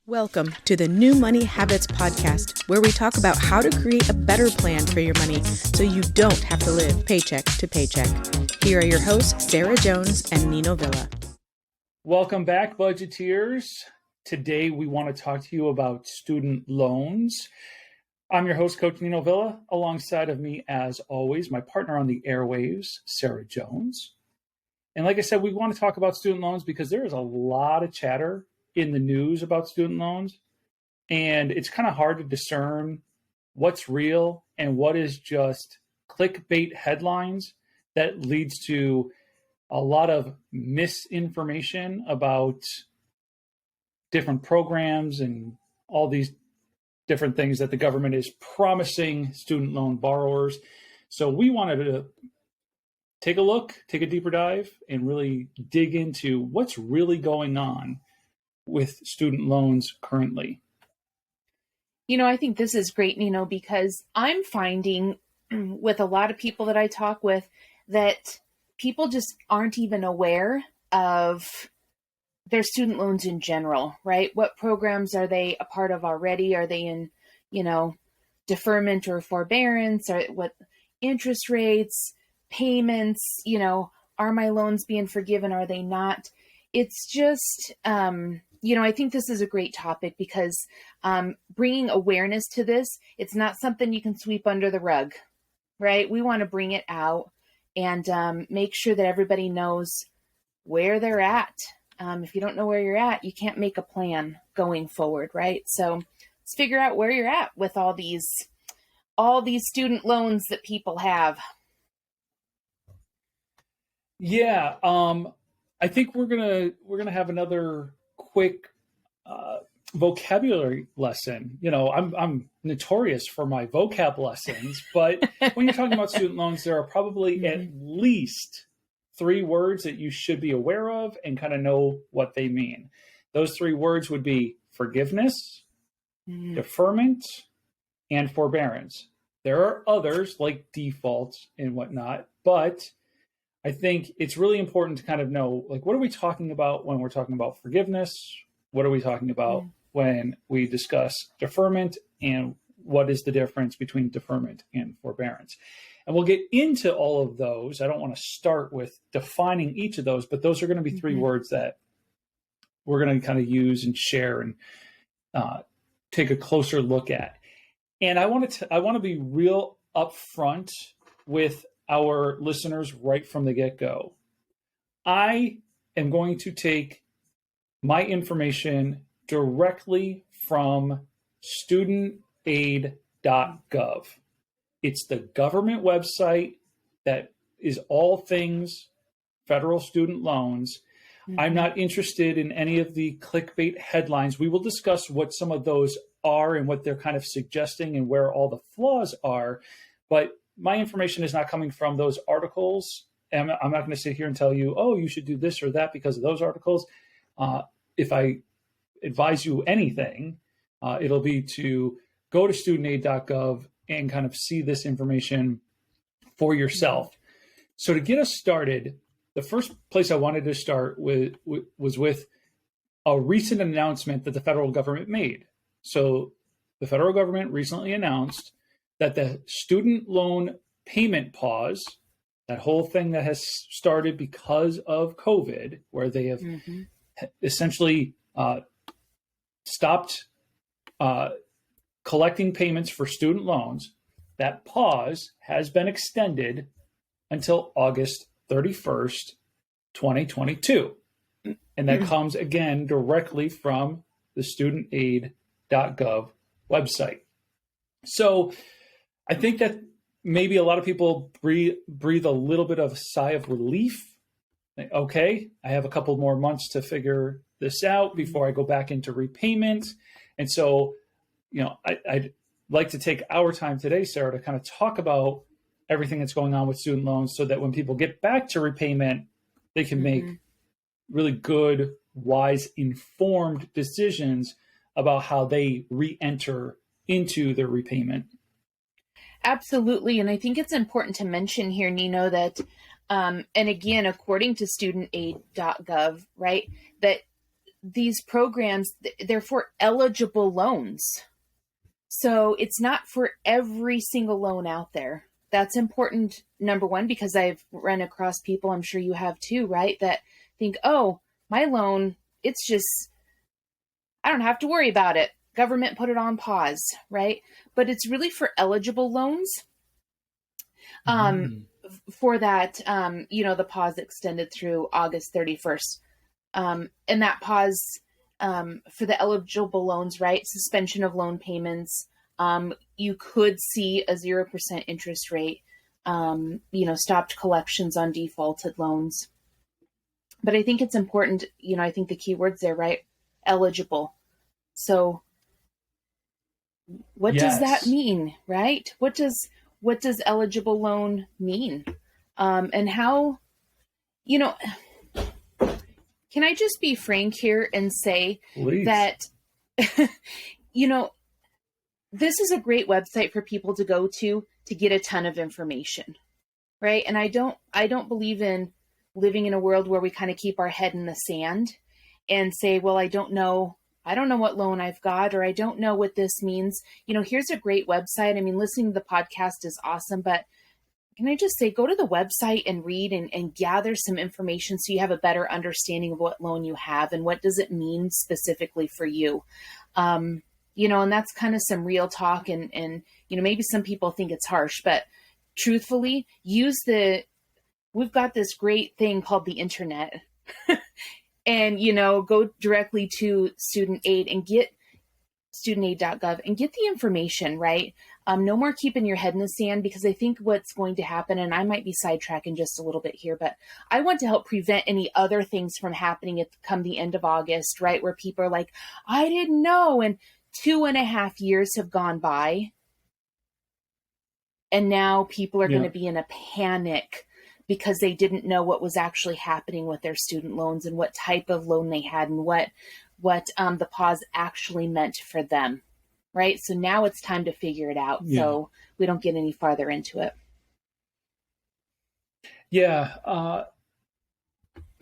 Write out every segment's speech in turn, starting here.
Welcome to the New Money Habits Podcast, where we talk about how to create a better plan for your money so you don't have to live paycheck to paycheck. Here are your hosts, Sarah Jones and Nino Villa. Welcome back, budgeteers. Today, we want to talk to you about student loans. I'm your host, Coach Nino Villa. Alongside of me, as always, my partner on the airwaves, Sarah Jones. And like I said, we want to talk about student loans because there is a lot of chatter in the news about student loans, and it's kind of hard to discern what's real and what is just clickbait headlines that leads to a lot of misinformation about different programs and all these different things that the government is promising student loan borrowers. So we wanted to take a look, take a deeper dive, and really dig into what's really going on with student loans currently. You know, I think this is great, Nino, because I'm finding with a lot of people that I talk with that people just aren't even aware of their student loans in general, right? What programs are they a part of already? Are they in, deferment or forbearance? Or what interest rates, payments, are my loans being forgiven? Are they not? It's just, I think this is a great topic because bringing awareness to this, it's not something you can sweep under the rug, right? We want to bring it out and make sure that everybody knows where they're at. If you don't know where you're at, you can't make a plan going forward, right? So let's figure out where you're at with all these student loans that people have. Yeah, I think we're gonna have another quick vocabulary lesson. I'm notorious for my vocab lessons, but when you're talking about student loans, there are probably at least 3 words that you should be aware of and kind of know what they mean. Those 3 words would be forgiveness, deferment, and forbearance. There are others like default and whatnot, but I think it's really important to kind of know, what are we talking about when we're talking about forgiveness? What are we talking about when we discuss deferment? And what is the difference between deferment and forbearance? And we'll get into all of those. I don't want to start with defining each of those, but those are going to be 3 words that we're going to kind of use and share and take a closer look at. And I want to be real upfront with our listeners right from the get-go. I am going to take my information directly from studentaid.gov. It's the government website that is all things federal student loans. I'm not interested in any of the clickbait headlines. We will discuss what some of those are and what they're kind of suggesting and where all the flaws are. But my information is not coming from those articles. And I'm not going to sit here and tell you, oh, you should do this or that because of those articles. If I advise you anything, it'll be to go to studentaid.gov and kind of see this information for yourself. So to get us started, the first place I wanted to start with was with a recent announcement that the federal government made. So the federal government recently announced that the student loan payment pause, that whole thing that has started because of COVID, where they have essentially stopped collecting payments for student loans, that pause has been extended until August 31st, 2022. And that comes again directly from the studentaid.gov website. So I think that maybe a lot of people breathe a little bit of a sigh of relief. Okay, I have a couple more months to figure this out before I go back into repayment. And so, I'd like to take our time today, Sarah, to kind of talk about everything that's going on with student loans so that when people get back to repayment, they can make really good, wise, informed decisions about how they re-enter into their repayment. Absolutely. And I think it's important to mention here, Nino, that, and again, according to studentaid.gov, right, that these programs, they're for eligible loans. So it's not for every single loan out there. That's important, number one, because I've run across people, I'm sure you have too, right? That think, oh, my loan, it's just, I don't have to worry about it. Government put it on pause, right? But it's really for eligible loans. For that, the pause extended through August 31st. And that pause for the eligible loans, right? Suspension of loan payments. You could see a 0% interest rate, stopped collections on defaulted loans. But I think it's important, I think the key words there, right? Eligible. So what does that mean, right? What does eligible loan mean? And how, can I just be frank here and say that, this is a great website for people to go to get a ton of information, right? And I don't believe in living in a world where we kind of keep our head in the sand and say, well, I don't know what loan I've got, or I don't know what this means. Here's a great website. I mean, listening to the podcast is awesome, but can I just say, go to the website and read and gather some information so you have a better understanding of what loan you have and what does it mean specifically for you. And that's kind of some real talk and maybe some people think it's harsh, but truthfully, we've got this great thing called the internet and, go directly to student aid and get studentaid.gov and get the information, right? No more keeping your head in the sand, because I think what's going to happen, and I might be sidetracking just a little bit here, but I want to help prevent any other things from happening come the end of August, right? Where people are like, I didn't know. And 2.5 years have gone by. And now people are going to be in a panic because they didn't know what was actually happening with their student loans and what type of loan they had and what the pause actually meant for them, right? So now it's time to figure it out so we don't get any farther into it. Yeah.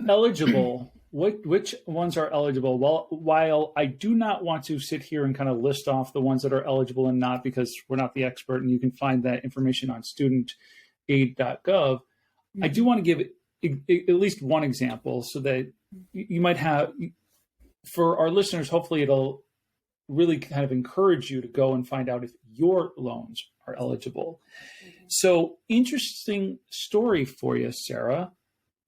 Eligible. Which ones are eligible? Well, while I do not want to sit here and kind of list off the ones that are eligible and not, because we're not the expert and you can find that information on studentaid.gov, I do want to give at least one example so that you might have, for our listeners, hopefully it'll really kind of encourage you to go and find out if your loans are eligible. So, interesting story for you, Sarah.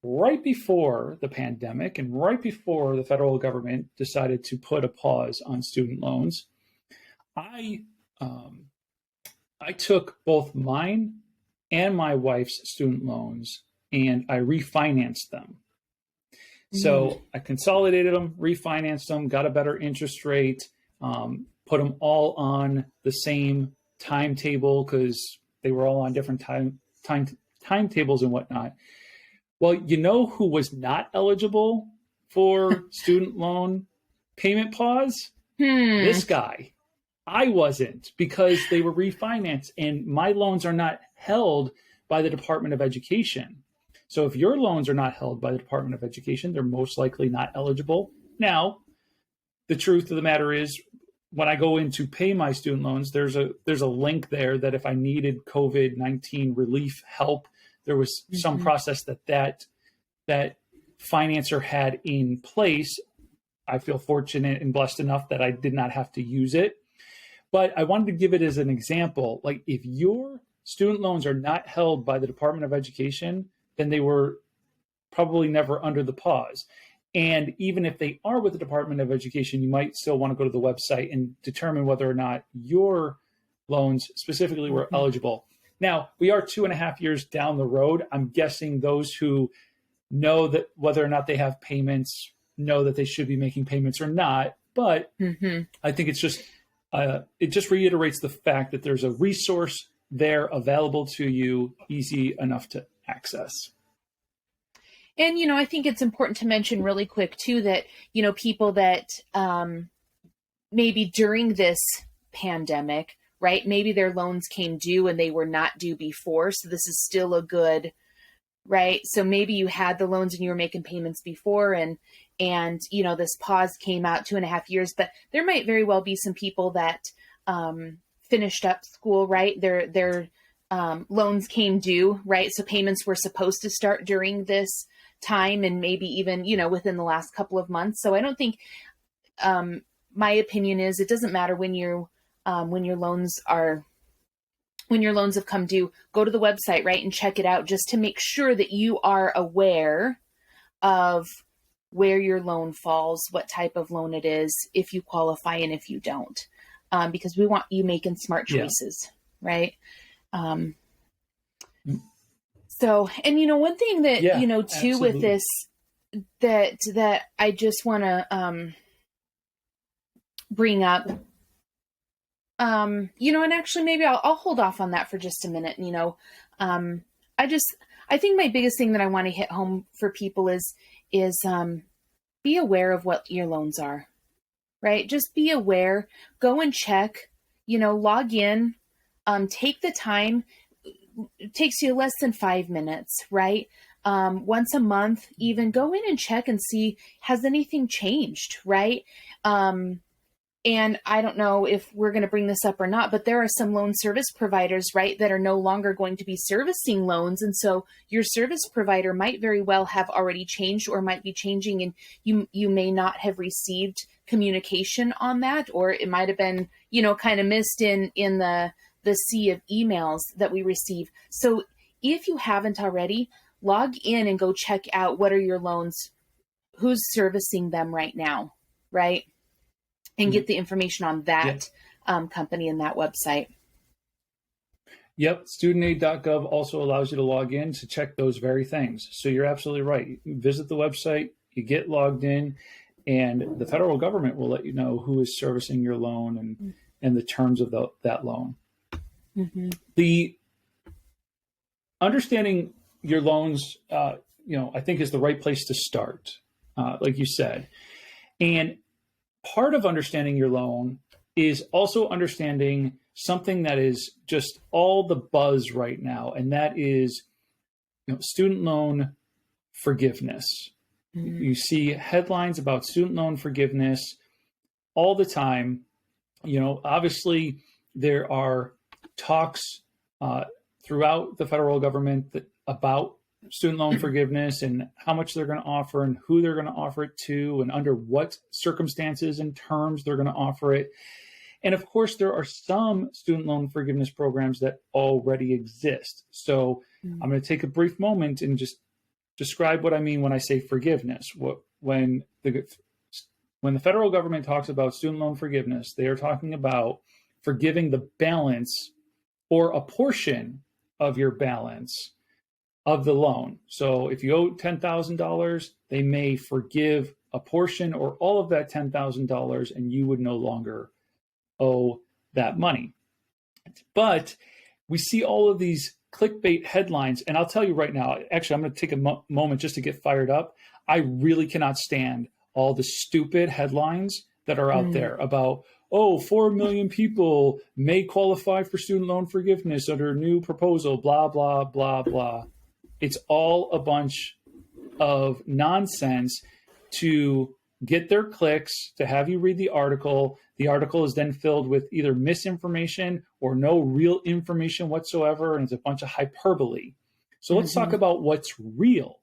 Right before the pandemic and right before the federal government decided to put a pause on student loans, I took both mine and my wife's student loans and I refinanced them. So I consolidated them, refinanced them, got a better interest rate, put them all on the same timetable because they were all on different timetables and whatnot. Well, you know who was not eligible for student loan payment pause? This guy. I wasn't, because they were refinanced and my loans are not held by the Department of Education. So if your loans are not held by the Department of Education, they're most likely not eligible. Now, the truth of the matter is, when I go in to pay my student loans, there's a link there that if I needed COVID-19 relief help, there was some process that financer had in place. I feel fortunate and blessed enough that I did not have to use it. But I wanted to give it as an example. Like, if your student loans are not held by the Department of Education, then they were probably never under the pause. And even if they are with the Department of Education, you might still want to go to the website and determine whether or not your loans specifically were eligible. Now, we are 2.5 years down the road. I'm guessing those who know that whether or not they have payments know that they should be making payments or not. But I think it's just it just reiterates the fact that there's a resource there available to you, easy enough to access. And, I think it's important to mention really quick, too, that, people that maybe during this pandemic, right, maybe their loans came due and they were not due before. So this is still a good, right? So maybe you had the loans and you were making payments before and and, this pause came out 2.5 years, but there might very well be some people that finished up school, right? Their loans came due, right? So payments were supposed to start during this time, and maybe even, within the last couple of months. So I don't think, my opinion is, it doesn't matter when your loans have come due. Go to the website, right, and check it out, just to make sure that you are aware of where your loan falls, what type of loan it is, if you qualify and if you don't, because we want you making smart choices, right? So, and one thing that, too, absolutely. with this, that I just want to bring up, and actually maybe I'll hold off on that for just a minute. I think my biggest thing that I want to hit home for people is be aware of what your loans are, right? Just be aware, go and check, log in, take the time. It takes you less than 5 minutes, right? Once a month, even go in and check and see, has anything changed, right? And I don't know if we're going to bring this up or not, but there are some loan service providers, right, that are no longer going to be servicing loans. And so your service provider might very well have already changed or might be changing, and you may not have received communication on that, or it might have been, kind of missed in the sea of emails that we receive. So if you haven't already, log in and go check out, what are your loans, who's servicing them right now, right? And get the information on that company and that website. Yep. Studentaid.gov also allows you to log in to check those very things. So you're absolutely right. You visit the website, you get logged in, and the federal government will let you know who is servicing your loan and the terms of that loan. Mm-hmm. The understanding your loans, I think is the right place to start, like you said. And part of understanding your loan is also understanding something that is just all the buzz right now, and that is student loan forgiveness. Mm-hmm. You see headlines about student loan forgiveness all the time. Obviously there are talks throughout the federal government about student loan forgiveness and how much they're going to offer and who they're going to offer it to and under what circumstances and terms they're going to offer it. And of course, there are some student loan forgiveness programs that already exist. So I'm going to take a brief moment and just describe what I mean when I say forgiveness. When the federal government talks about student loan forgiveness, they are talking about forgiving the balance or a portion of your balance of the loan. So if you owe $10,000, they may forgive a portion or all of that $10,000, and you would no longer owe that money. But we see all of these clickbait headlines, and I'll tell you right now, actually, I'm going to take a moment just to get fired up. I really cannot stand all the stupid headlines that are out there about, 4 million people may qualify for student loan forgiveness under a new proposal, blah, blah, blah, blah. It's all a bunch of nonsense to get their clicks, to have you read the article. The article is then filled with either misinformation or no real information whatsoever, and it's a bunch of hyperbole. So let's talk about what's real.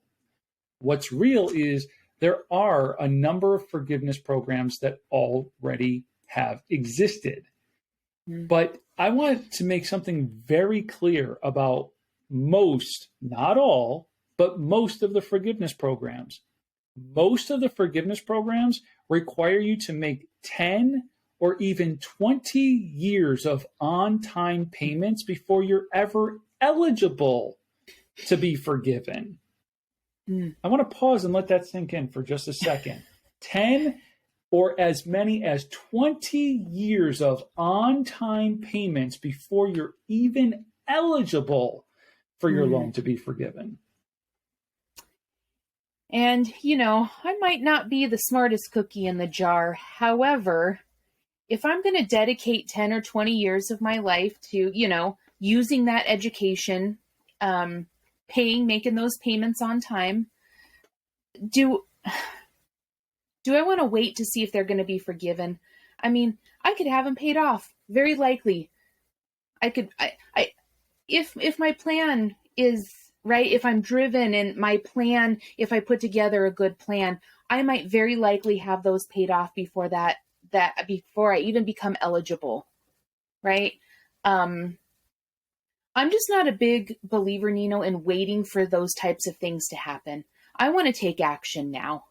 What's real is there are a number of forgiveness programs that already have existed. But I want to make something very clear about most, not all, but most of the forgiveness programs. Most of the forgiveness programs require you to make 10 or even 20 years of on-time payments before you're ever eligible to be forgiven. I want to pause and let that sink in for just a second. 10 or as many as 20 years of on-time payments before you're even eligible for your loan to be forgiven. And, I might not be the smartest cookie in the jar. However, if I'm going to dedicate 10 or 20 years of my life to, using that education, making those payments on time, Do I want to wait to see if they're going to be forgiven? I mean, I could have them paid off. Very likely. If my plan is right, if I'm driven and my plan, if I put together a good plan, I might very likely have those paid off before before I even become eligible. Right. I'm just not a big believer, Nino, in waiting for those types of things to happen. I want to take action now,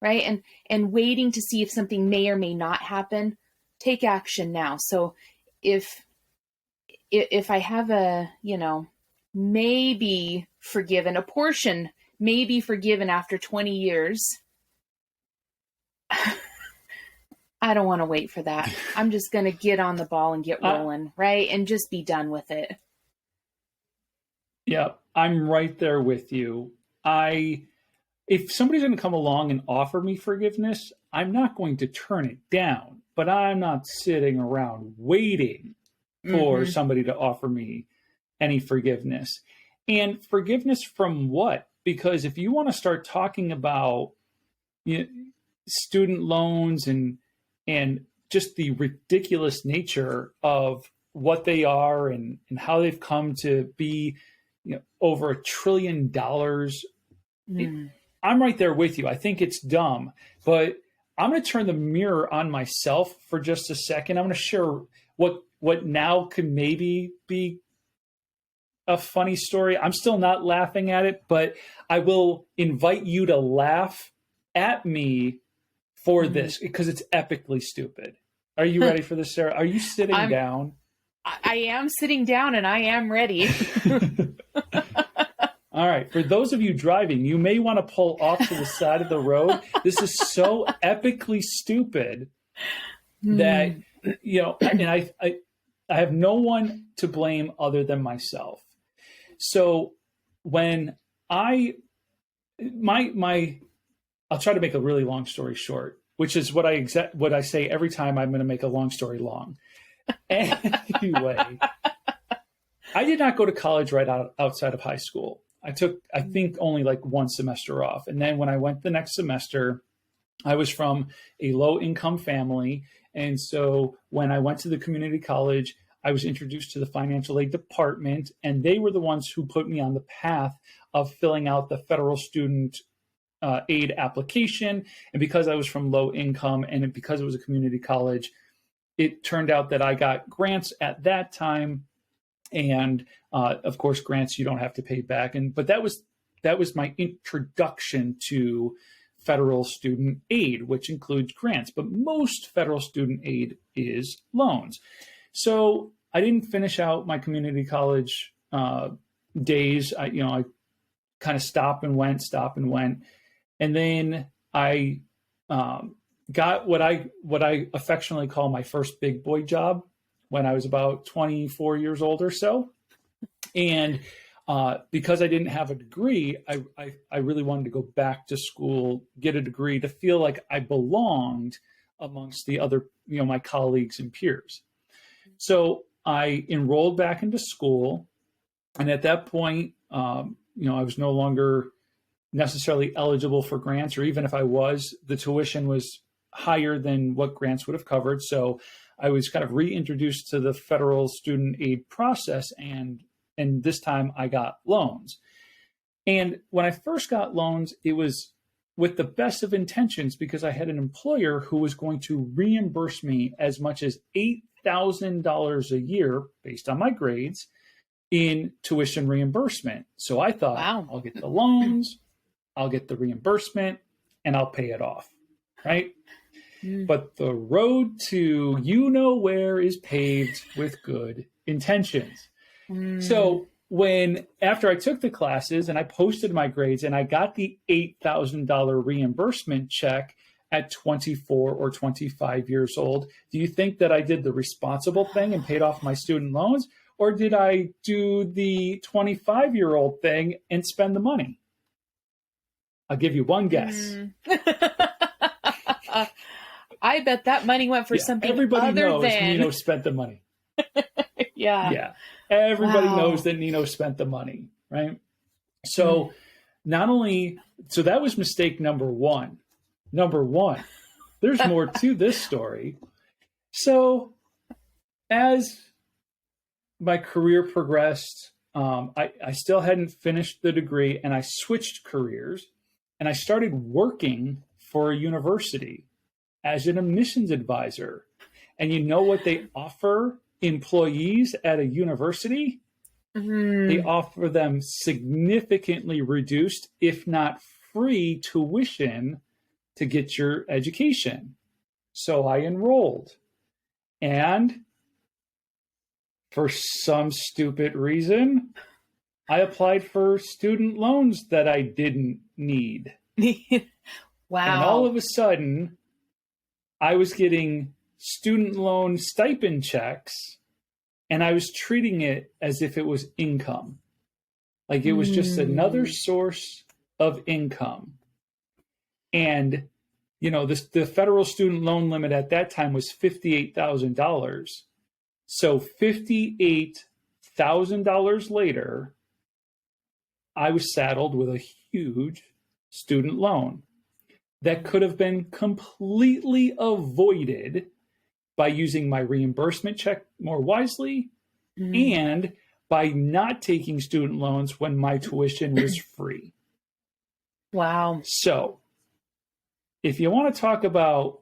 right? And waiting to see if something may or may not happen, take action now. So if I have maybe forgiven, a portion may be forgiven after 20 years, I don't want to wait for that. I'm just going to get on the ball and get rolling, right? And just be done with it. Yeah, I'm right there with you. If somebody's going to come along and offer me forgiveness, I'm not going to turn it down, but I'm not sitting around waiting for somebody to offer me any forgiveness. And forgiveness from what? Because if you want to start talking about student loans and just the ridiculous nature of what they are and how they've come to be over $1 trillion. I'm right there with you. I think it's dumb, but I'm going to turn the mirror on myself for just a second. I'm going to share what now could maybe be a funny story. I'm still not laughing at it, but I will invite you to laugh at me for this because it's epically stupid. Are you ready for this, Sarah? Are you sitting down? I am sitting down and I am ready. All right. For those of you driving, you may want to pull off to the side of the road. This is so epically stupid that, and I have no one to blame other than myself. So when I'll try to make a really long story short, which is what I say every time I'm going to make a long story long. Anyway, I did not go to college right outside of high school. I took, I think, only like one semester off. And then when I went the next semester, I was from a low-income family. And so when I went to the community college, I was introduced to the financial aid department, and they were the ones who put me on the path of filling out the federal student aid application. And because I was from low income and because it was a community college, it turned out that I got grants at that time. And of course, grants you don't have to pay back. But that was my introduction to federal student aid, which includes grants. But most federal student aid is loans. So I didn't finish out my community college days. I kind of stop and went. And then I got what I affectionately call my first big boy job when I was about 24 years old or so. And because I didn't have a degree, I really wanted to go back to school, get a degree to feel like I belonged amongst the other, my colleagues and peers. So I enrolled back into school. And at that point, I was no longer necessarily eligible for grants, or even if I was, the tuition was higher than what grants would have covered. So I was kind of reintroduced to the federal student aid process, and this time I got loans. And when I first got loans, it was with the best of intentions because I had an employer who was going to reimburse me as much as $8,000 a year based on my grades in tuition reimbursement. So I thought, wow, I'll get the loans, I'll get the reimbursement, and I'll pay it off, right? But the road to where is paved with good intentions. So after I took the classes and I posted my grades and I got the $8,000 reimbursement check at 24 or 25 years old, do you think that I did the responsible thing and paid off my student loans? Or did I do the 25-year-old thing and spend the money? I'll give you one guess. I bet that money went for something everybody other knows than... Nino spent the money. Yeah. Everybody knows that Nino spent the money, right? So that was mistake number one. there's more to this story. So as my career progressed, I still hadn't finished the degree, and I switched careers, and I started working for a university as an admissions advisor. And you know what they offer employees at a university? They offer them significantly reduced, if not free, tuition to get your education. So I enrolled. And for some stupid reason, I applied for student loans that I didn't need. Wow. And all of a sudden, I was getting student loan stipend checks, and I was treating it as if it was income. Like it was just another source of income. And, you know, the federal student loan limit at that time was $58,000. So $58,000 later, I was saddled with a huge student loan that could have been completely avoided by using my reimbursement check more wisely and by not taking student loans when my tuition was free. Wow. So if you want to talk about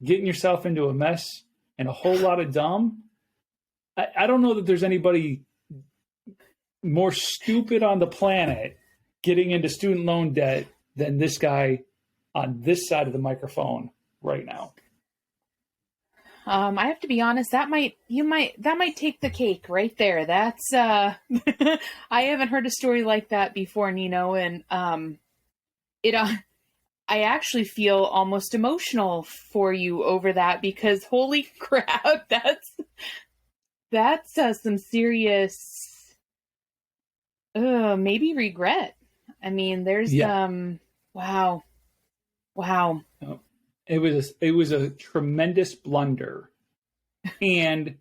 getting yourself into a mess and a whole lot of dumb, I don't know that there's anybody more stupid on the planet getting into student loan debt than this guy on this side of the microphone right now. I have to be honest, that might take the cake right there. That's I haven't heard a story like that before, Nino, and I actually feel almost emotional for you over that, because holy crap, that's some serious maybe regret. I mean, there's wow. It was a tremendous blunder. And,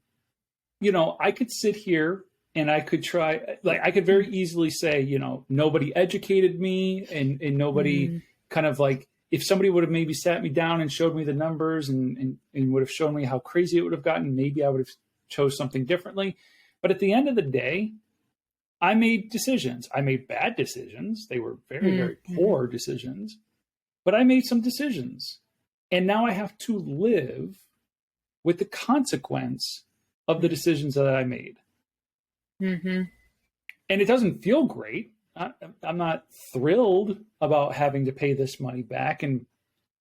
you know, I could sit here and I could try, like, I could very easily say, you know, nobody educated me and nobody kind of like, if somebody would have maybe sat me down and showed me the numbers and would have shown me how crazy it would have gotten, maybe I would have chose something differently. But at the end of the day, I made decisions. I made bad decisions. They were very, very poor decisions, but I made some decisions. And now I have to live with the consequence of the decisions that I made. And it doesn't feel great. I'm not thrilled about having to pay this money back. And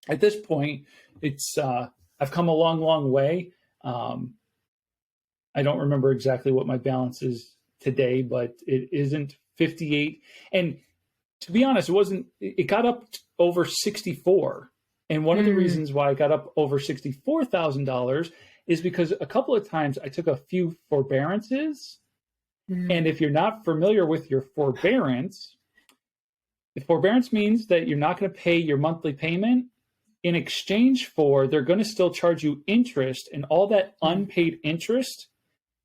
at this point, it's I've come a long, long way. I don't remember exactly what my balance is today, but it isn't 58. And to be honest, it got up over 64. And one of the reasons why I got up over $64,000 is because a couple of times I took a few forbearances. And if you're not familiar with your forbearance, the forbearance means that you're not going to pay your monthly payment. In exchange for, they're going to still charge you interest, and all that unpaid interest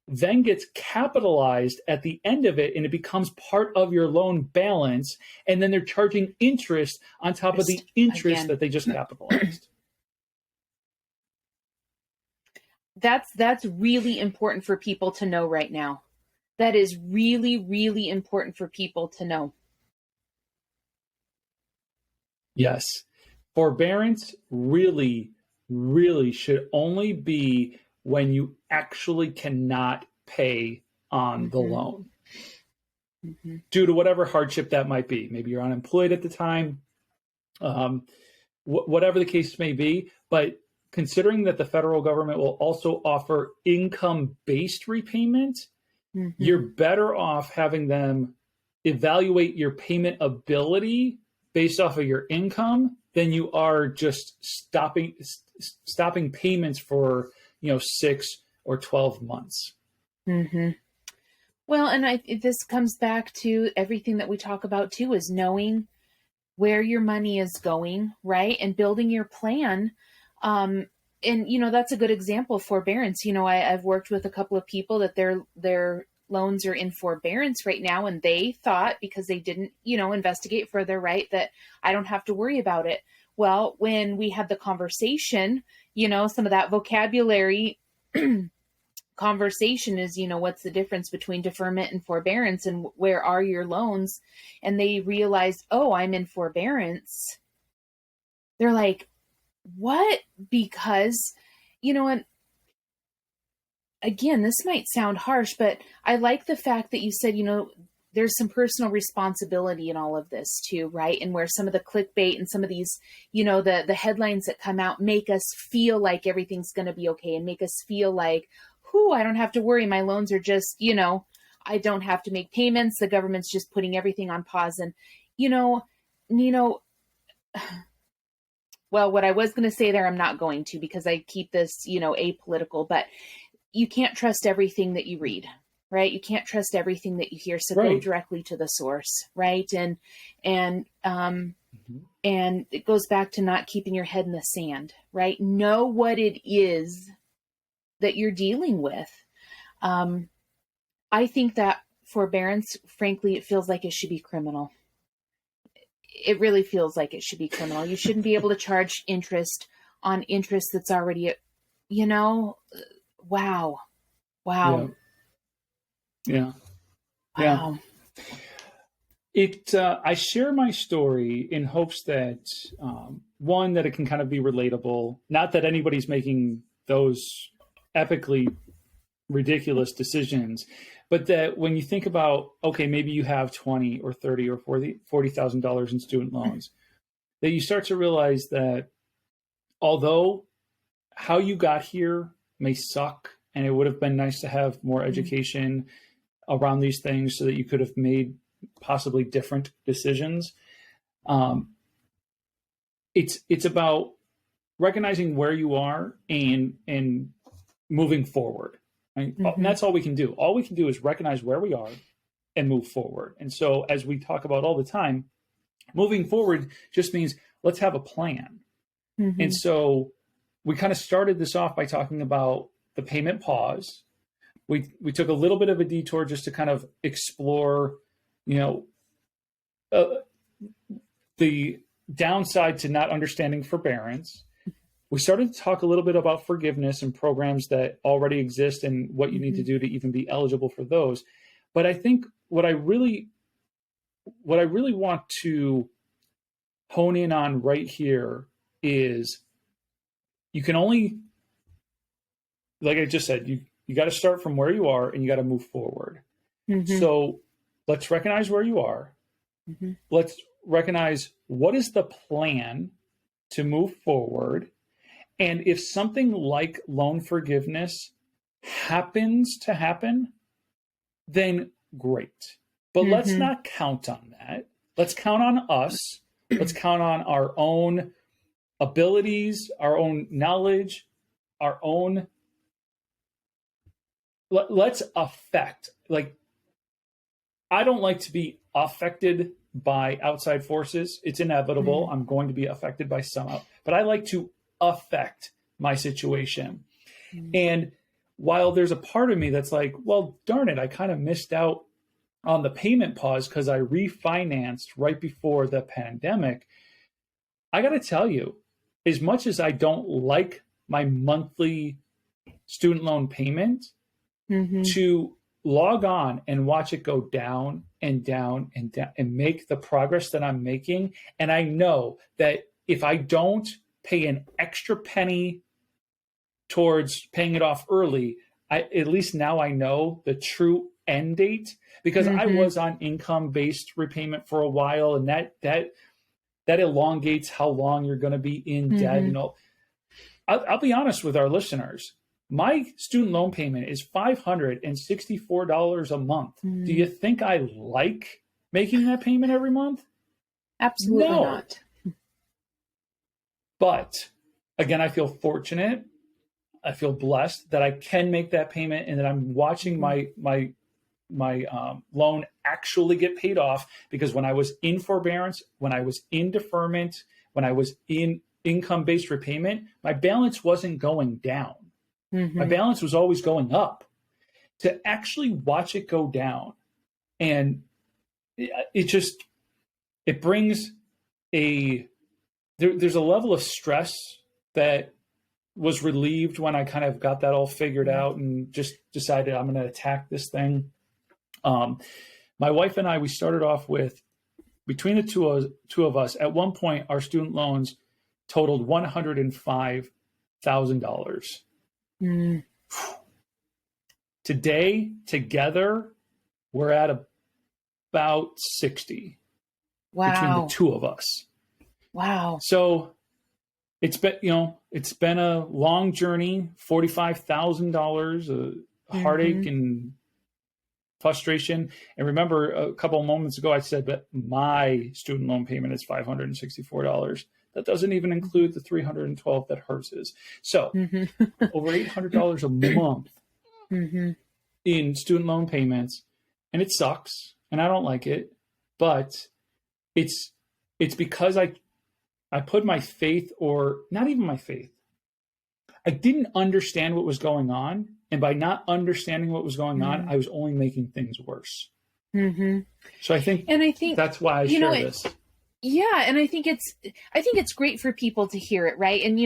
then gets capitalized at the end of it, and it becomes part of your loan balance. And then they're charging interest on top of the interest that they just capitalized. That's really important for people to know right now. That is really, really important for people to know. Yes. Forbearance really, really should only be when you actually cannot pay on the loan due to whatever hardship that might be. Maybe you're unemployed at the time, whatever the case may be. But considering that the federal government will also offer income-based repayment, you're better off having them evaluate your payment ability based off of your income than you are just stopping payments for 6 or 12 months. Well, and this comes back to everything that we talk about too, is knowing where your money is going, right? And building your plan. And, that's a good example, forbearance. I've worked with a couple of people that their loans are in forbearance right now, and they thought, because they didn't, investigate further, right, that I don't have to worry about it. Well, when we had the conversation, some of that vocabulary conversation is, what's the difference between deferment and forbearance, and where are your loans? And they realized, oh, I'm in forbearance. They're like, what? Because, and again, this might sound harsh, but I like the fact that you said, there's some personal responsibility in all of this too, right? And where some of the clickbait and some of these, the headlines that come out make us feel like everything's going to be okay, and make us feel like, whew, I don't have to worry. My loans are just, I don't have to make payments. The government's just putting everything on pause. And, Nino, well, what I was going to say there, I'm not going to, because I keep this, apolitical, but you can't trust everything that you read, right? You can't trust everything that you hear. So Right. Go directly to the source, right? And it goes back to not keeping your head in the sand, right? Know what it is that you're dealing with. I think that forbearance, frankly, it feels like it should be criminal. It really feels like it should be criminal. You shouldn't be able to charge interest on interest that's already, wow. Yeah. Wow. I share my story in hopes that, one, that it can kind of be relatable. Not that anybody's making those epically ridiculous decisions, but that when you think about, okay, maybe you have 20 or 30 or $40,000 in student loans, that you start to realize that although how you got here may suck, and it would have been nice to have more education around these things so that you could have made possibly different decisions. It's about recognizing where you are and moving forward. Right? And that's all we can do. All we can do is recognize where we are and move forward. And so, as we talk about all the time, moving forward just means let's have a plan. And so we kind of started this off by talking about the payment pause. We took a little bit of a detour just to kind of explore, the downside to not understanding forbearance. We started to talk a little bit about forgiveness and programs that already exist and what you need to do to even be eligible for those. But I think what I really want to hone in on right here is you can only, like I just said, you got to start from where you are and you got to move forward. So let's recognize where you are. Let's recognize what is the plan to move forward. And if something like loan forgiveness happens to happen, then great. But let's not count on that. Let's count on us. Let's count on our own abilities, our own knowledge, our own. Let's affect. Like, I don't like to be affected by outside forces. It's inevitable. I'm going to be affected by some, but I like to affect my situation. And while there's a part of me that's like, well, darn it, I kind of missed out on the payment pause because I refinanced right before the pandemic. I got to tell you, as much as I don't like my monthly student loan payment, to log on and watch it go down and down and down and make the progress that I'm making. And I know that if I don't pay an extra penny towards paying it off early, at least now I know the true end date, because I was on income-based repayment for a while, and that elongates how long you're going to be in debt. I'll be honest with our listeners. My student loan payment is $564 a month. Do you think I like making that payment every month? Absolutely No. not. But again, I feel fortunate. I feel blessed that I can make that payment and that I'm watching my loan actually get paid off, because when I was in forbearance, when I was in deferment, when I was in income-based repayment, my balance wasn't going down. My balance was always going up. To actually watch it go down, and it brings a there's a level of stress that was relieved when I kind of got that all figured out and just decided I'm going to attack this thing. My wife and I, we started off with, between the two of us, at one point, our student loans totaled $105,000. Mm. Today, together, we're at about 60 between the two of us. Wow. So it's been a long journey, $45,000, heartache and frustration. And remember, a couple of moments ago, I said that my student loan payment is $564. That doesn't even include the $312 that hers is. So over $800 a month in student loan payments, and it sucks, and I don't like it, but it's because I put my faith, or not even my faith. I didn't understand what was going on. And by not understanding what was going on, I was only making things worse. So I think that's why I share this. Yeah. And I think it's great for people to hear it. Right. And,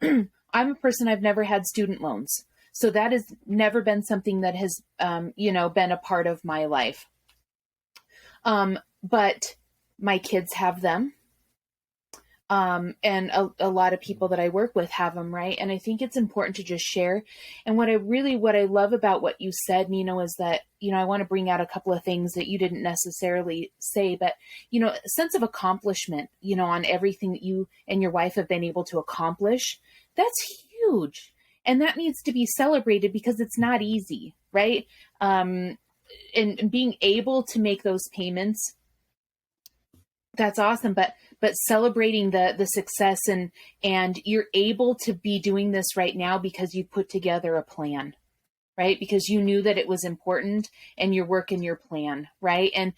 I'm a person, I've never had student loans. So that has never been something that has, been a part of my life. But my kids have them. And a lot of people that I work with have them, right? And I think it's important to just share. And what I love about what you said, Nino, is that, I want to bring out a couple of things that you didn't necessarily say, but, a sense of accomplishment, on everything that you and your wife have been able to accomplish. That's huge. And that needs to be celebrated because it's not easy, right? And being able to make those payments, that's awesome. But celebrating the success and you're able to be doing this right now because you put together a plan, right? Because you knew that it was important and you're working your plan, right? And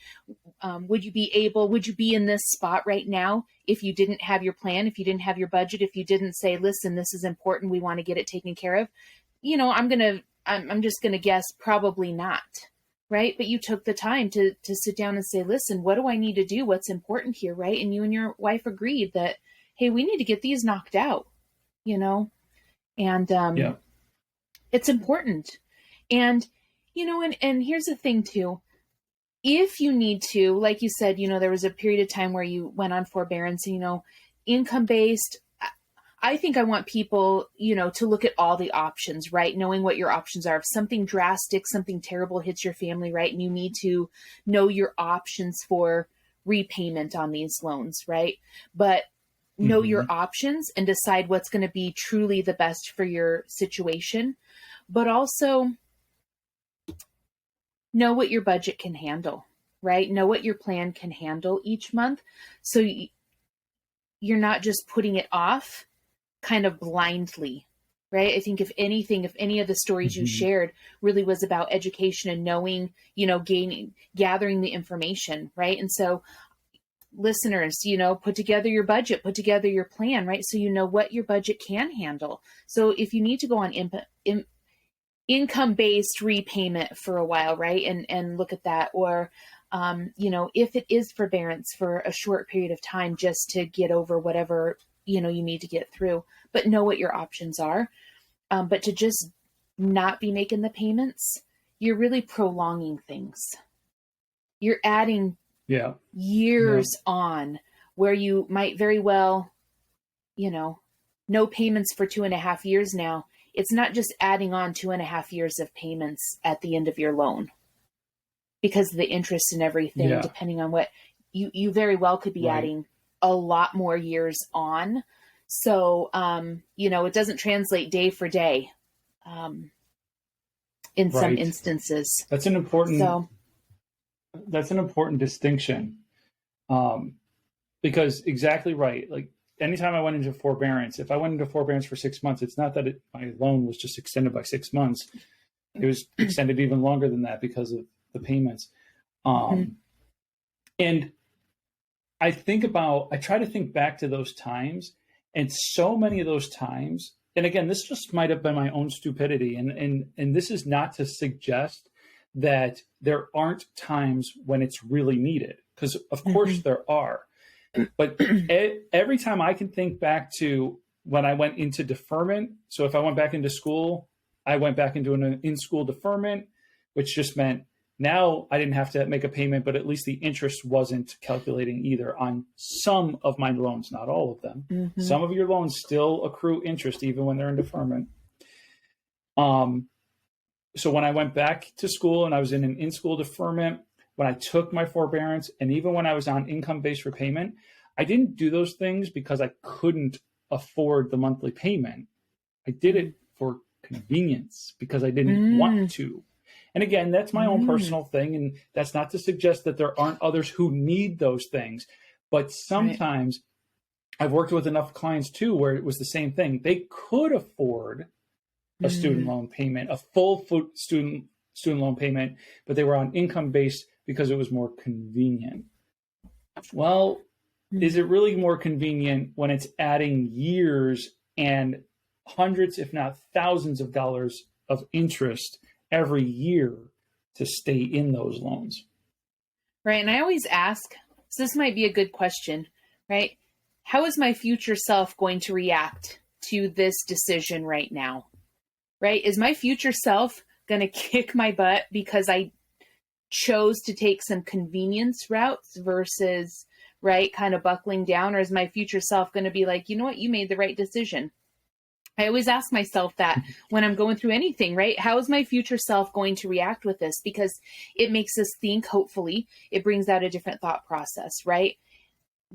would you be in this spot right now if you didn't have your plan, if you didn't have your budget, if you didn't say, listen, this is important, we want to get it taken care of? I'm just gonna guess probably not. Right. But you took the time to sit down and say, listen, what do I need to do? What's important here? Right. And you and your wife agreed that, hey, we need to get these knocked out, and it's important. And, and here's the thing too, if you need to, like you said, there was a period of time where you went on forbearance, income-based. I think I want people, to look at all the options, right? Knowing what your options are. If something drastic, something terrible hits your family, right? And you need to know your options for repayment on these loans, right? But know your options and decide what's going to be truly the best for your situation. But also know what your budget can handle, right? Know what your plan can handle each month. So you're not just putting it off kind of blindly, right? I think if any of the stories you shared really was about education and knowing, gathering the information, right? And so listeners, put together your budget, put together your plan, right? So you know what your budget can handle. So if you need to go on income-based repayment for a while, right? And look at that. Or, if it is forbearance for a short period of time, just to get over whatever you need to get through, but know what your options are. But to just not be making the payments, you're really prolonging things. You're adding years on where you might very well, no payments for 2.5 years now. It's not just adding on 2.5 years of payments at the end of your loan because of the interest and everything, depending on what you very well could be adding a lot more years on. So, it doesn't translate day for day in some instances. That's an important distinction because exactly right. Like anytime I went into forbearance, if I went into forbearance for 6 months, it's not that my loan was just extended by 6 months. It was extended even longer than that because of the payments. And I try to think back to those times, and so many of those times, and again, this just might have been my own stupidity. And this is not to suggest that there aren't times when it's really needed, because of course there are. But every time I can think back to when I went into deferment, so if I went back into school, I went back into an in-school deferment, which just meant now I didn't have to make a payment, but at least the interest wasn't calculating either on some of my loans, not all of them. Mm-hmm. Some of your loans still accrue interest even when they're in deferment. So when I went back to school and I was in an in-school deferment, when I took my forbearance, and even when I was on income-based repayment, I didn't do those things because I couldn't afford the monthly payment. I did it for convenience because I didn't want to. And again, that's my own personal thing. And that's not to suggest that there aren't others who need those things. But sometimes I've worked with enough clients too, where it was the same thing. They could afford a student loan payment, a full student loan payment, but they were on income based because it was more convenient. Well, is it really more convenient when it's adding years and hundreds, if not thousands of dollars of interest every year to stay in those loans? Right. And I always ask, so this might be a good question, right? How is my future self going to react to this decision right now? Right? Is my future self going to kick my butt because I chose to take some convenience routes versus, right, kind of buckling down? Or is my future self going to be like, you know what, you made the right decision? I always ask myself that when I'm going through anything, right? How is my future self going to react with this? Because it makes us think, hopefully, it brings out a different thought process, right?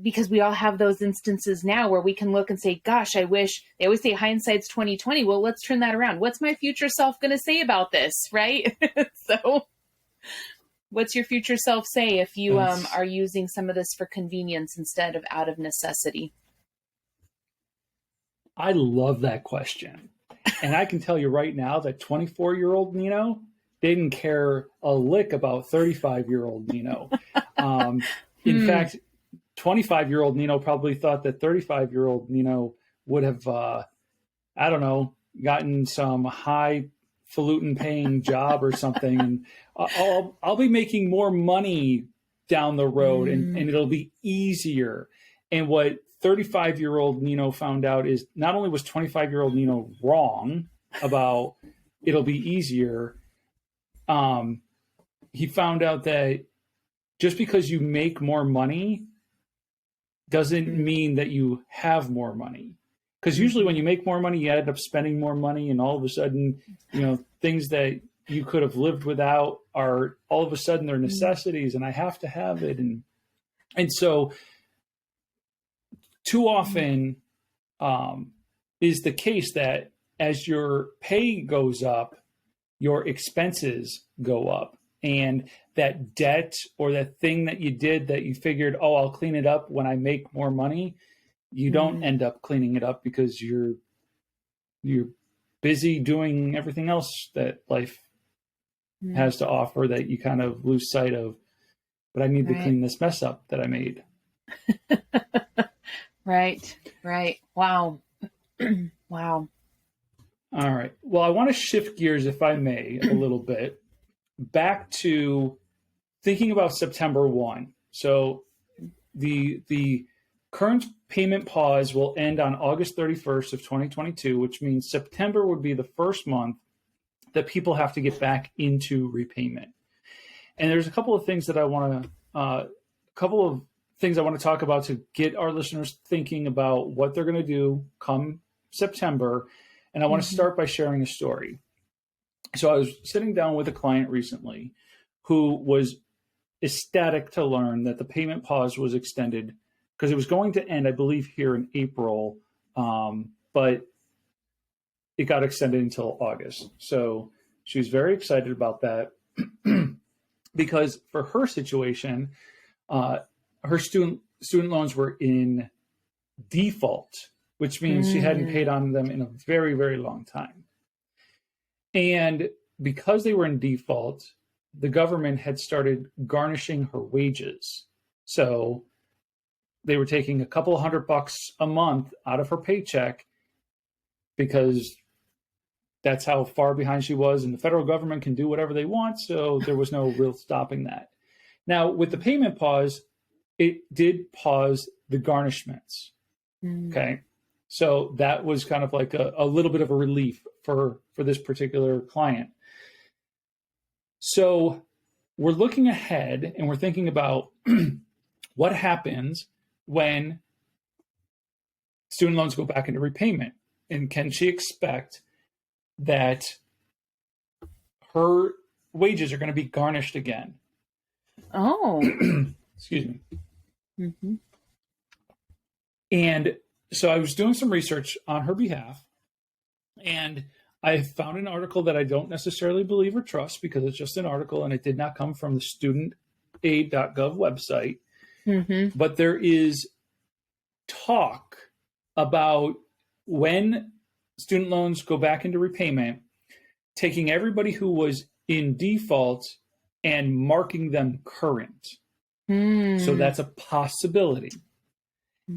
Because we all have those instances now where we can look and say, gosh, I wish, they always say hindsight's 2020. Well, let's turn that around. What's my future self going to say about this, right? So what's your future self say if you are using some of this for convenience instead of out of necessity? I love that question. And I can tell you right now that 24-year-old Nino didn't care a lick about 35-year-old Nino. In fact, 25-year-old Nino probably thought that 35-year-old Nino would have, I don't know, gotten some highfalutin paying job or something. And I'll be making more money down the road and it'll be easier. And what 35-year-old Nino found out is not only was 25-year-old Nino wrong about it'll be easier, he found out that just because you make more money doesn't mean that you have more money. Because usually when you make more money, you end up spending more money, and all of a sudden, you know, things that you could have lived without are all of a sudden they're necessities, and I have to have it. And so too often is the case that as your pay goes up, your expenses go up. And that debt or that thing that you did that you figured, oh, I'll clean it up when I make more money, you don't end up cleaning it up because you're busy doing everything else that life has to offer that you kind of lose sight of. But I need to clean this mess up that I made. Right. Wow. Wow. All right. Well, I want to shift gears, if I may, a little bit back to thinking about September 1. So the current payment pause will end on August 31st of 2022, which means September would be the first month that people have to get back into repayment. And there's a couple of things that I want to talk about to get our listeners thinking about what they're going to do come September. And I want to start by sharing a story. So I was sitting down with a client recently who was ecstatic to learn that the payment pause was extended because it was going to end, I believe, here in April, but it got extended until August. So she was very excited about that because for her situation, her student loans were in default, which means she hadn't paid on them in a very, very long time. And because they were in default, the government had started garnishing her wages. So they were taking a couple of $100 a month out of her paycheck because that's how far behind she was, and the federal government can do whatever they want. So there was no real stopping that. Now, with the payment pause, it did pause the garnishments. Okay. So that was kind of like a little bit of a relief for this particular client. So we're looking ahead and we're thinking about what happens when student loans go back into repayment. And can she expect that her wages are going to be garnished again? Oh. Excuse me. And so I was doing some research on her behalf, and I found an article that I don't necessarily believe or trust because it's just an article and it did not come from the studentaid.gov website. But there is talk about when student loans go back into repayment, taking everybody who was in default and marking them current. So that's a possibility.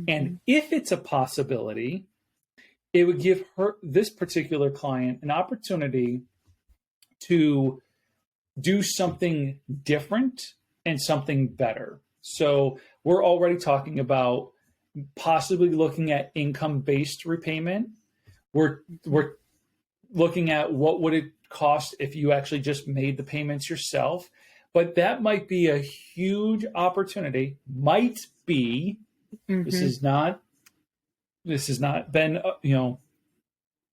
And if it's a possibility, it would give this particular client, an opportunity to do something different and something better. So we're already talking about possibly looking at income-based repayment. We're looking at what would it cost if you actually just made the payments yourself. But that might be a huge opportunity. Might be. This has not been kind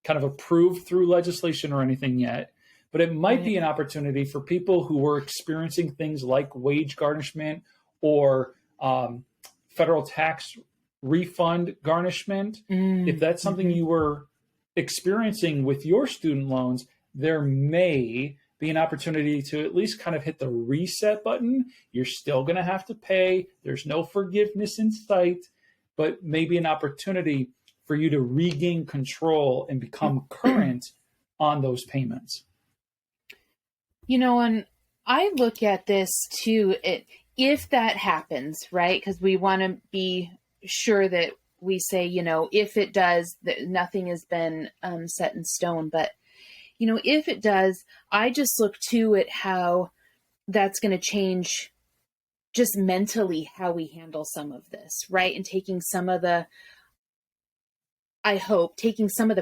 of approved through legislation or anything yet. But it might be an opportunity for people who were experiencing things like wage garnishment or federal tax refund garnishment. If that's something you were experiencing with your student loans, there may be an opportunity to at least kind of hit the reset button. You're still going to have to pay. There's no forgiveness in sight, but maybe an opportunity for you to regain control and become current on those payments. And I look at this too, if that happens, right? Because we want to be sure that we say, if it does, that nothing has been set in stone. But, if it does, I just look too at how that's going to change just mentally how we handle some of this, right? And taking some of the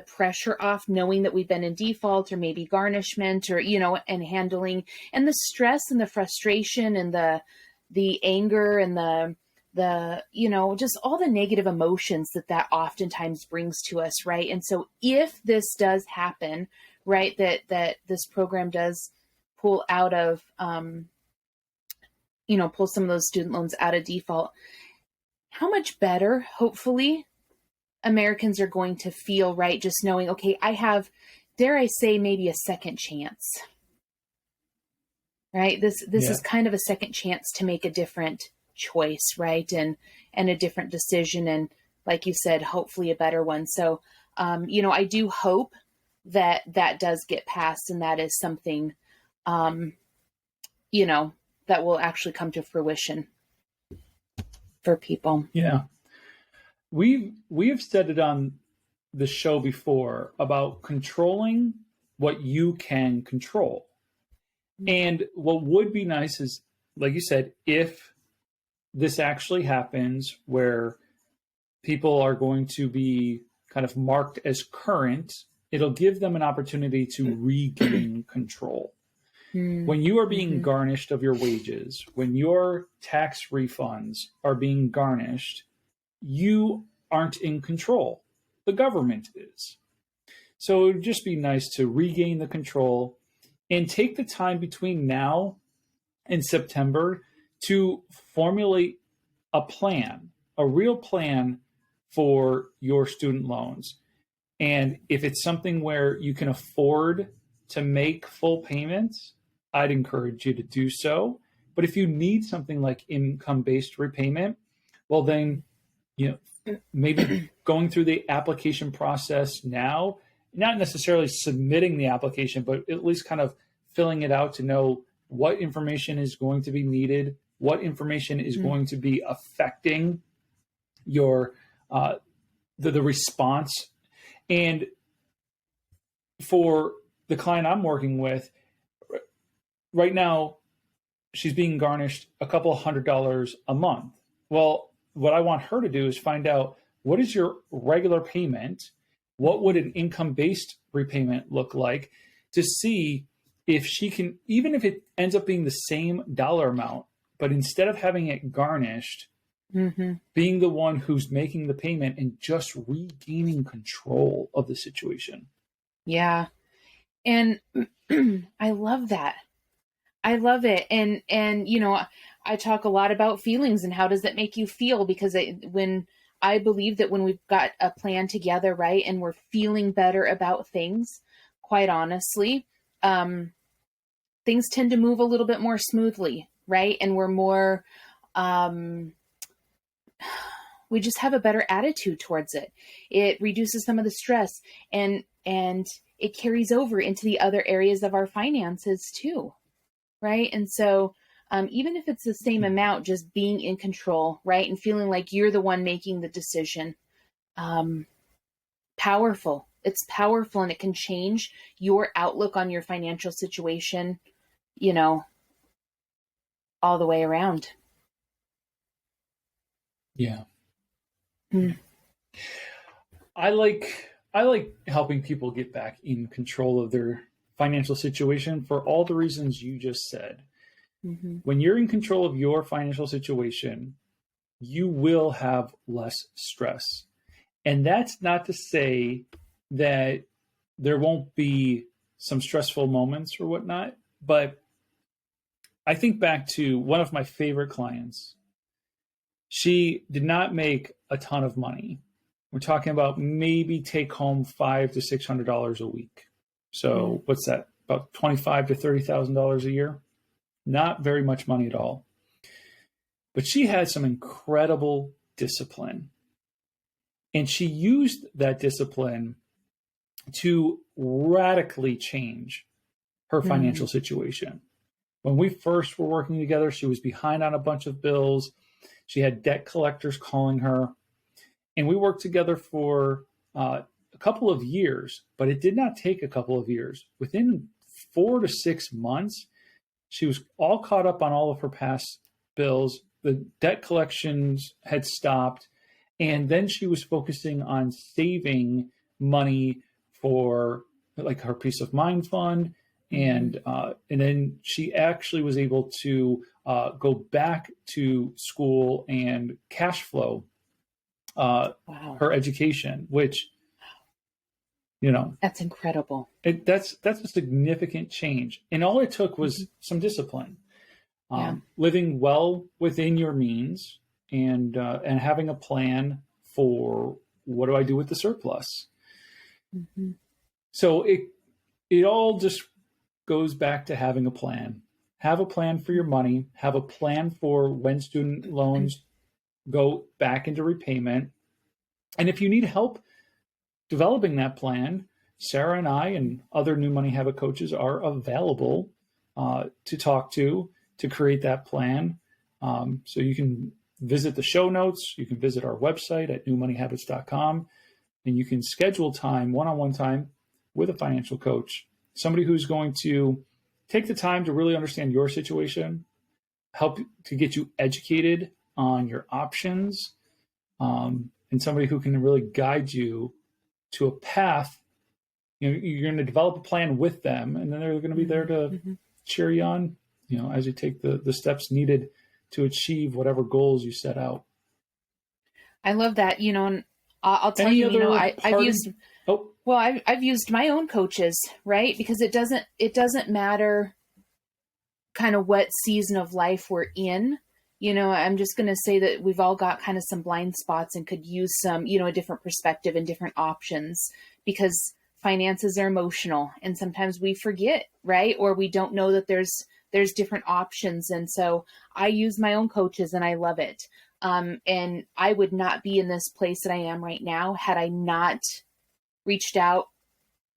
pressure off, knowing that we've been in default or maybe garnishment or, and handling, and the stress and the frustration and the anger and the just all the negative emotions that oftentimes brings to us. Right. And so if this does happen, right, that this program does pull out of, pull some of those student loans out of default, how much better, hopefully, Americans are going to feel, right? Just knowing, okay, I have, dare I say, maybe a second chance, right? This is kind of a second chance to make a different choice, right? And a different decision. And like you said, hopefully a better one. So, I do hope that does get passed, and that is something, that will actually come to fruition for people. Yeah. We have said it on the show before about controlling what you can control. And what would be nice is, like you said, if this actually happens where people are going to be kind of marked as current, it'll give them an opportunity to regain control. When you are being garnished of your wages, when your tax refunds are being garnished, you aren't in control. The government is. So it would just be nice to regain the control and take the time between now and September to formulate a plan, a real plan for your student loans. And if it's something where you can afford to make full payments, I'd encourage you to do so. But if you need something like income-based repayment, well then, maybe going through the application process now, not necessarily submitting the application, but at least kind of filling it out to know what information is going to be needed, what information is going to be affecting your the response. And for the client I'm working with, right now, she's being garnished a couple $100 a month. Well, what I want her to do is find out, what is your regular payment? What would an income-based repayment look like, to see if she can, even if it ends up being the same dollar amount, but instead of having it garnished, being the one who's making the payment and just regaining control of the situation. Yeah. And I love that. I love it. And, you know, I talk a lot about feelings and how does that make you feel? Because I believe that when we've got a plan together, right, and we're feeling better about things, quite honestly, things tend to move a little bit more smoothly, right? And we're more, we just have a better attitude towards it. It reduces some of the stress, and it carries over into the other areas of our finances too, right? And so even if it's the same amount, just being in control, right, and feeling like you're the one making the decision, powerful. It's powerful, and it can change your outlook on your financial situation, you know, all the way around. Yeah. Mm. I like helping people get back in control of their financial situation for all the reasons you just said. When you're in control of your financial situation, you will have less stress. And that's not to say that there won't be some stressful moments or whatnot, but I think back to one of my favorite clients. She did not make a ton of money. We're talking about maybe take home $500 to $600 a week. So what's that? About $25,000 to $30,000 a year. Not very much money at all. But she had some incredible discipline. And she used that discipline to radically change her financial situation. When we first were working together, she was behind on a bunch of bills. She had debt collectors calling her. And we worked together for a couple of years, but it did not take a couple of years. Within 4 to 6 months, she was all caught up on all of her past bills. The debt collections had stopped. And then she was focusing on saving money for like her peace of mind fund. And then she actually was able to go back to school and cash flow her education, which, you know, that's incredible. That's a significant change. And all it took was some discipline, living well within your means, and having a plan for, what do I do with the surplus? So it all just goes back to having a plan. Have a plan for your money. Have a plan for when student loans go back into repayment. And if you need help developing that plan, Sarah and I and other New Money Habit coaches are available to talk to create that plan. So you can visit the show notes. You can visit our website at newmoneyhabits.com, and you can schedule time, one-on-one time with a financial coach, somebody who's going to take the time to really understand your situation, help to get you educated on your options, and somebody who can really guide you to a path. You know, you're going to develop a plan with them, and then they're going to be there to cheer you on, you know, as you take the steps needed to achieve whatever goals you set out. I love that. You know, and I'll tell you, you know, I've used, I've used my own coaches, right? Because it doesn't matter kind of what season of life we're in. You know, I'm just going to say that we've all got kind of some blind spots and could use some, you know, a different perspective and different options, because finances are emotional and sometimes we forget, right? Or we don't know that there's different options. And so I use my own coaches and I love it. And I would not be in this place that I am right now had I not reached out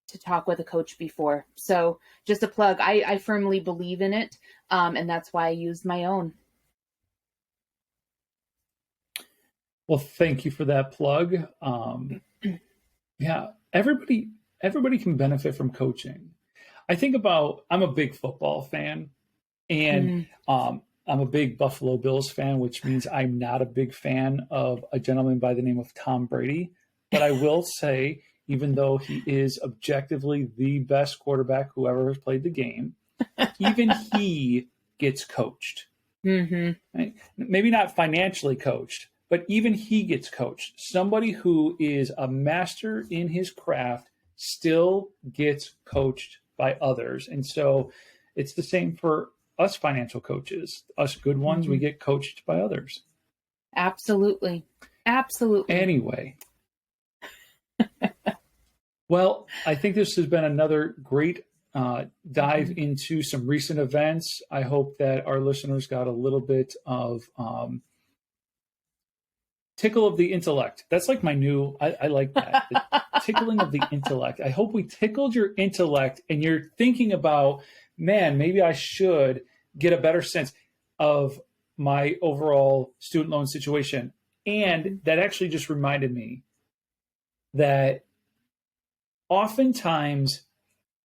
to talk with a coach before. So just a plug, I firmly believe in it. And that's why I used my own. Well, thank you for that plug. Yeah, everybody can benefit from coaching. I think about, I'm a big football fan, and I'm a big Buffalo Bills fan, which means I'm not a big fan of a gentleman by the name of Tom Brady. But I will say, even though he is objectively the best quarterback who ever has played the game, even he gets coached. Mm-hmm. Right? Maybe not financially coached, but even he gets coached. Somebody who is a master in his craft still gets coached by others. And so it's the same for us financial coaches. Us good ones, Mm-hmm. we get coached by others. Absolutely. Absolutely. Anyway. Well, I think this has been another great dive into some recent events. I hope that our listeners got a little bit of tickle of the intellect. That's like my new, I like that. The tickling of the intellect. I hope we tickled your intellect and you're thinking about, man, maybe I should get a better sense of my overall student loan situation. And that actually just reminded me that oftentimes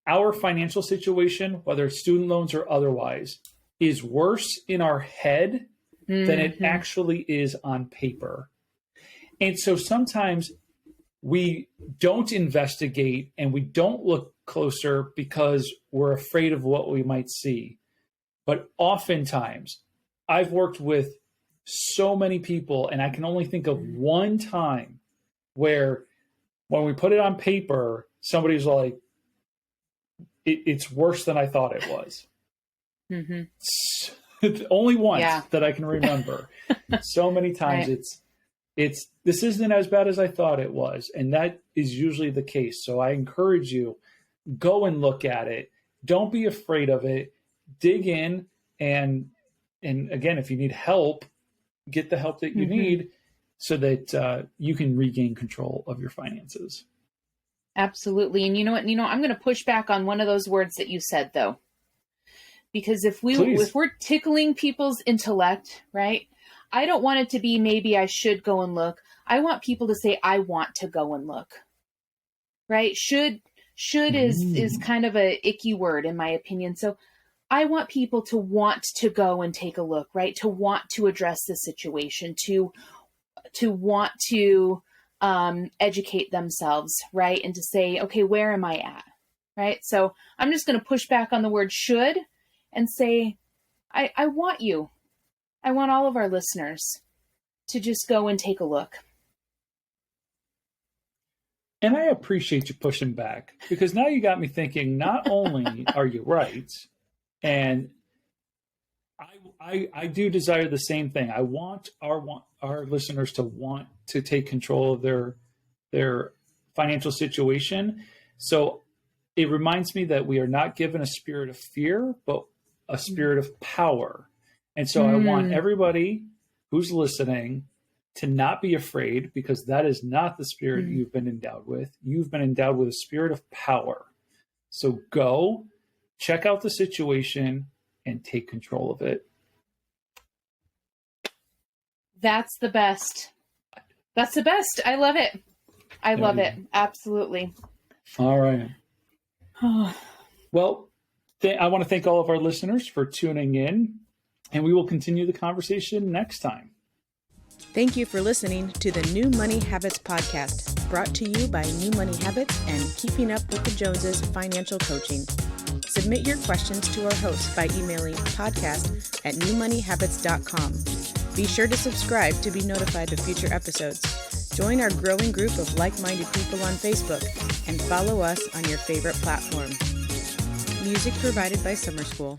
our financial situation, whether it's student loans or otherwise, is worse in our head than it actually is on paper. And so sometimes we don't investigate and we don't look closer because we're afraid of what we might see. But oftentimes, I've worked with so many people, and I can only think of one time where when we put it on paper, somebody's like, it's worse than I thought it was. Mm-hmm. It's only once Yeah. that I can remember. So many times it's this isn't as bad as I thought it was. And that is usually the case. So I encourage you, go and look at it. Don't be afraid of it. Dig in. And again, if you need help, get the help that you need so that you can regain control of your finances. Absolutely. And you know what, Nino, I'm going to push back on one of those words that you said, though. Because if we're tickling people's intellect, right? I don't want it to be maybe I should go and look. I want people to say I want to go and look. Right? Should is kind of a icky word in my opinion. So I want people to want to go and take a look, right? To want to address the situation, to want to educate themselves, right? And to say, okay, where am I at? Right? So I'm just going to push back on the word should and say, I want you. I want all of our listeners to just go and take a look. And I appreciate you pushing back because now you got me thinking, not only are you right, and I do desire the same thing. I want our listeners to want to take control of their financial situation. So it reminds me that we are not given a spirit of fear, but a spirit of power. And so I want everybody who's listening to not be afraid because that is not the spirit you've been endowed with. You've been endowed with a spirit of power. So go check out the situation and take control of it. That's the best. That's the best. I love it. I love it. Absolutely. All right. Well, I want to thank all of our listeners for tuning in, and we will continue the conversation next time. Thank you for listening to the New Money Habits podcast, brought to you by New Money Habits and Keeping Up with the Joneses Financial Coaching. Submit your questions to our host by emailing podcast@newmoneyhabits.com. Be sure to subscribe to be notified of future episodes. Join our growing group of like-minded people on Facebook and follow us on your favorite platform. Music provided by Summer School.